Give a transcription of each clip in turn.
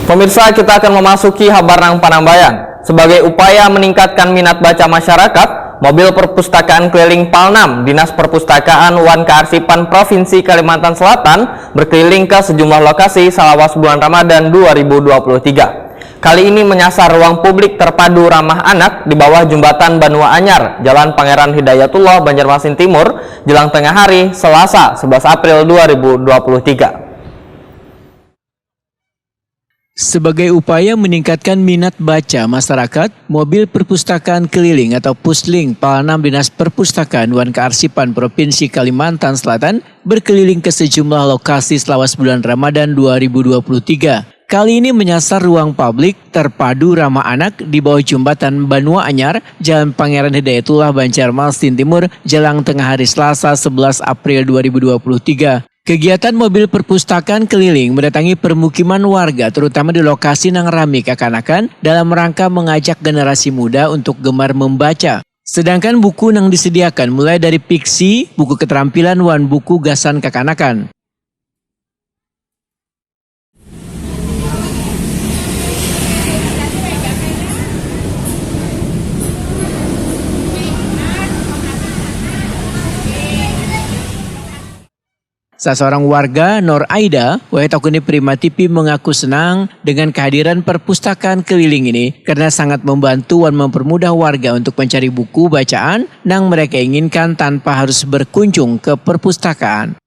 Pemirsa, kita akan memasuki Habarnang Panambayan. Sebagai upaya meningkatkan minat baca masyarakat, mobil perpustakaan keliling Palnam, Dinas Perpustakaan Wan Kearsipan Provinsi Kalimantan Selatan berkeliling ke sejumlah lokasi salawas bulan Ramadan 2023. Kali ini menyasar ruang publik terpadu ramah anak di bawah jembatan Banua Anyar, Jalan Pangeran Hidayatullah, Banjarmasin Timur, jelang tengah hari, Selasa 11 April 2023. Sebagai upaya meningkatkan minat baca masyarakat, mobil perpustakaan keliling atau Pusling Palnam Dinas Perpustakaan Wan Kearsipan Provinsi Kalimantan Selatan berkeliling ke sejumlah lokasi selawas bulan Ramadan 2023. Kali ini menyasar ruang publik terpadu ramah anak di bawah jembatan Banua Anyar, Jalan Pangeran Hidayatullah, Banjarmasin Timur, jelang tengah hari Selasa 11 April 2023. Kegiatan mobil perpustakaan keliling mendatangi permukiman warga terutama di lokasi nang rami kekanakan dalam rangka mengajak generasi muda untuk gemar membaca. Sedangkan buku yang disediakan mulai dari fiksi, buku keterampilan wan buku gasan kekanakan. Seorang warga, Nur Aida, Wahitakuni Prima TV mengaku senang dengan kehadiran perpustakaan keliling ini karena sangat membantu dan mempermudah warga untuk mencari buku bacaan yang mereka inginkan tanpa harus berkunjung ke perpustakaan.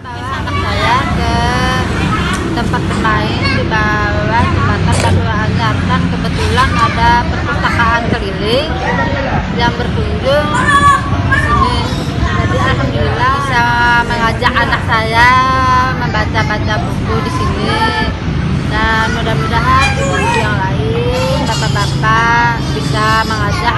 Bawa anak saya ke tempat bermain di bawah jembatan Banua Anyar, dan kebetulan ada perpustakaan keliling yang berkunjung di sini. Jadi alhamdulillah bisa mengajak anak saya membaca-baca buku di sini, dan mudah-mudahan ibu yang lain, bapak-bapak bisa mengajak